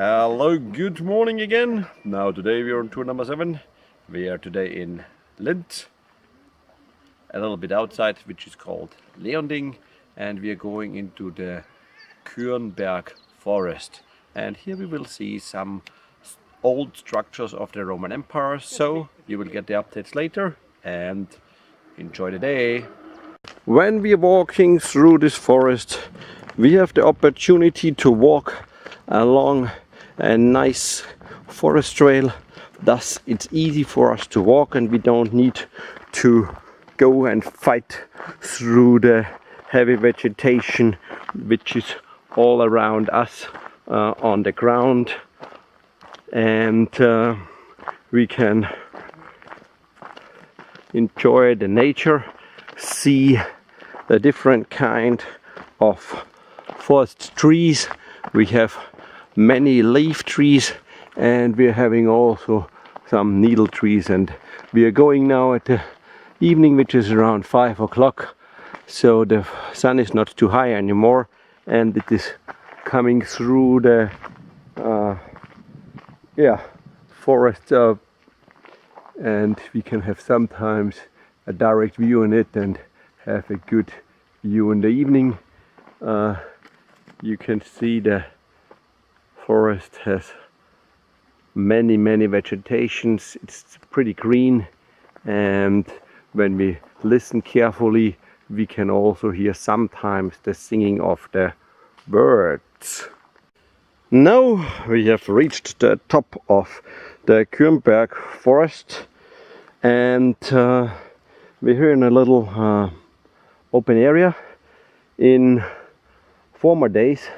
Hello, good morning again. Now today we are on tour number 7. We are today in Linz, a little bit outside, which is called Leonding, and we are going into the Kürnberg forest. And here we will see some old structures of the Roman Empire, so you will get the updates later and enjoy the day. When we are walking through this forest, we have the opportunity to walk along a nice forest trail. Thus it's easy for us to walk and we don't need to go and fight through the heavy vegetation which is all around us on the ground, and we can enjoy the nature, see the different kind of forest trees. We have many leaf trees and we are having also some needle trees, and we are going now at the evening, which is around 5 o'clock, so the sun is not too high anymore and it is coming through the forest, and we can have sometimes a direct view on it and have a good view in the evening. You can see the forest has many vegetations. It's pretty green, and when we listen carefully we can also hear sometimes the singing of the birds. Now we have reached the top of the Kürnberg forest, and we're here in a little open area. In former days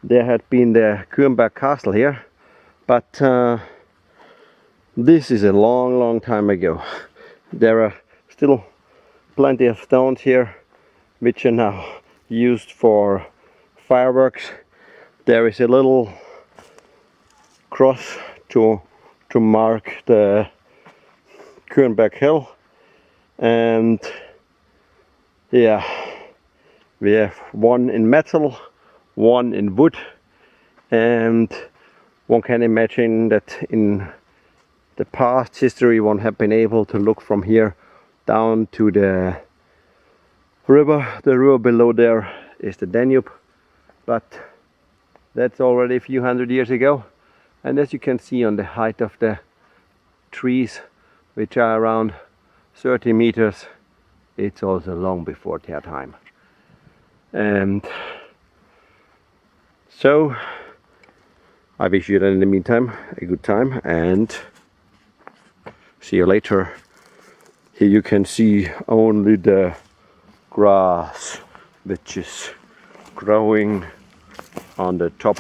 there had been the Kürnberg castle here, but this is a long time ago. There are still plenty of stones here which are now used for fireworks. There is a little cross to mark the Kürnberg hill, and yeah, we have one in metal, one in wood, and one can imagine that in the past history one had been able to look from here down to the river. The river below there is the Danube, but that's already a few hundred years ago. And as you can see on the height of the trees, which are around 30 meters, it's also long before their time. And so I wish you then in the meantime a good time and see you later. Here you can see only the grass which is growing on the top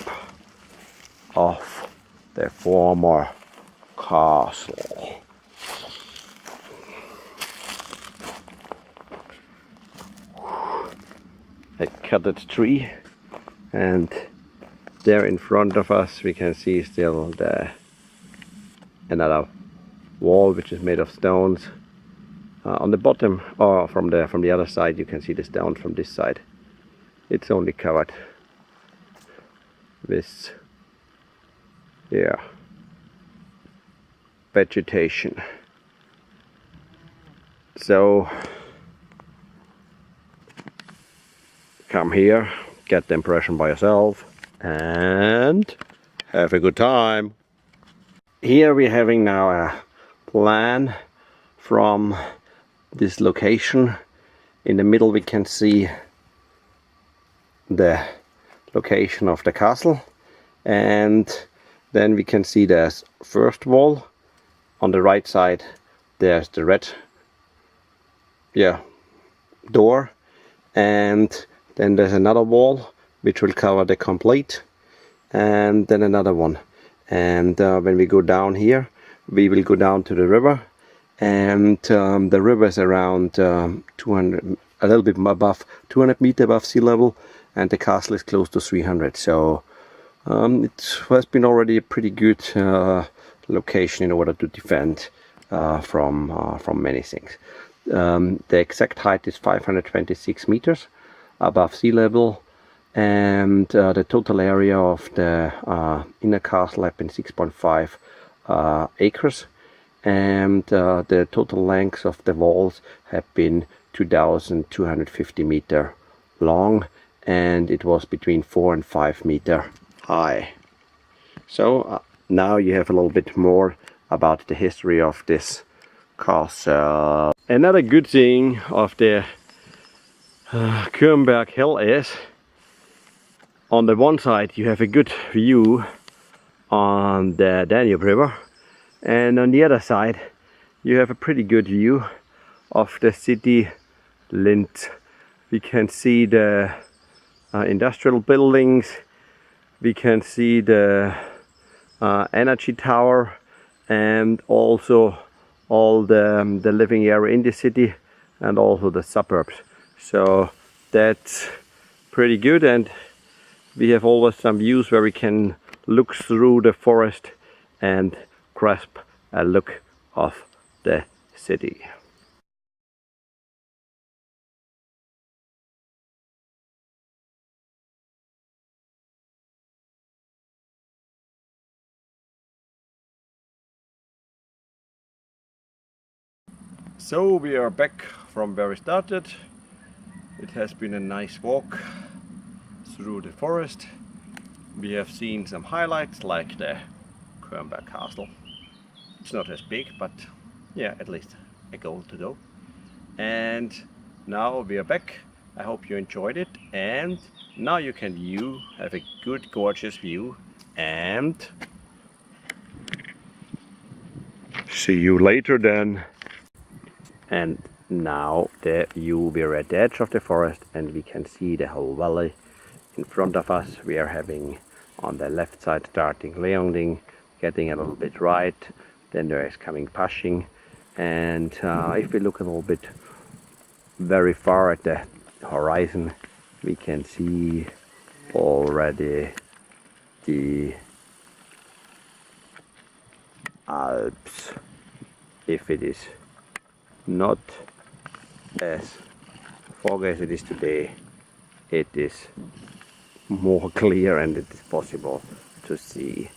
of the former castle. A cutted tree, and there in front of us we can see still another wall which is made of stones. On the bottom, or from the other side, you can see the stone from this side. It's only covered with vegetation. So come here, get the impression by yourself and have a good time. Here we're having now a plan from this location. In the middle we can see the location of the castle, and then we can see there's first wall. On the right side there's the red door, and then there's another wall which will cover the complete, and then another one. And when we go down here we will go down to the river, and the river is around 200, a little bit above 200 meters above sea level, and the castle is close to 300. So it has been already a pretty good location in order to defend from many things. The exact height is 526 meters above sea level. and the total area of the inner castle have been 6.5 acres, and the total length of the walls have been 2,250 meter long, and it was between 4 and 5 meter high. So now you have a little bit more about the history of this castle. Another good thing of the Kürnberg hill is, on the one side you have a good view on the Danube River, and on the other side you have a pretty good view of the city Linz. We can see the industrial buildings, we can see the energy tower, and also all the living area in the city, and also the suburbs. So that's pretty good, and we have always some views where we can look through the forest and grasp a look of the city. So we are back from where we started. It has been a nice walk through the forest. We have seen some highlights like the Kürnberg castle. It's not as big, but yeah, at least a goal to go. And now we are back. I hope you enjoyed it, and now you can have a good, gorgeous view, and see you later then. And now we're at the edge of the forest, and we can see the whole valley in front of us. We are having on the left side starting Leonding, getting a little bit right, then there is coming Pasching, and if we look a little bit very far at the horizon, we can see already the Alps. If it is not as foggy as it is today, it is more clear, and it is possible to see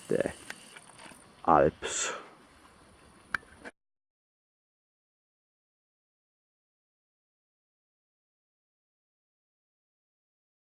the Alps.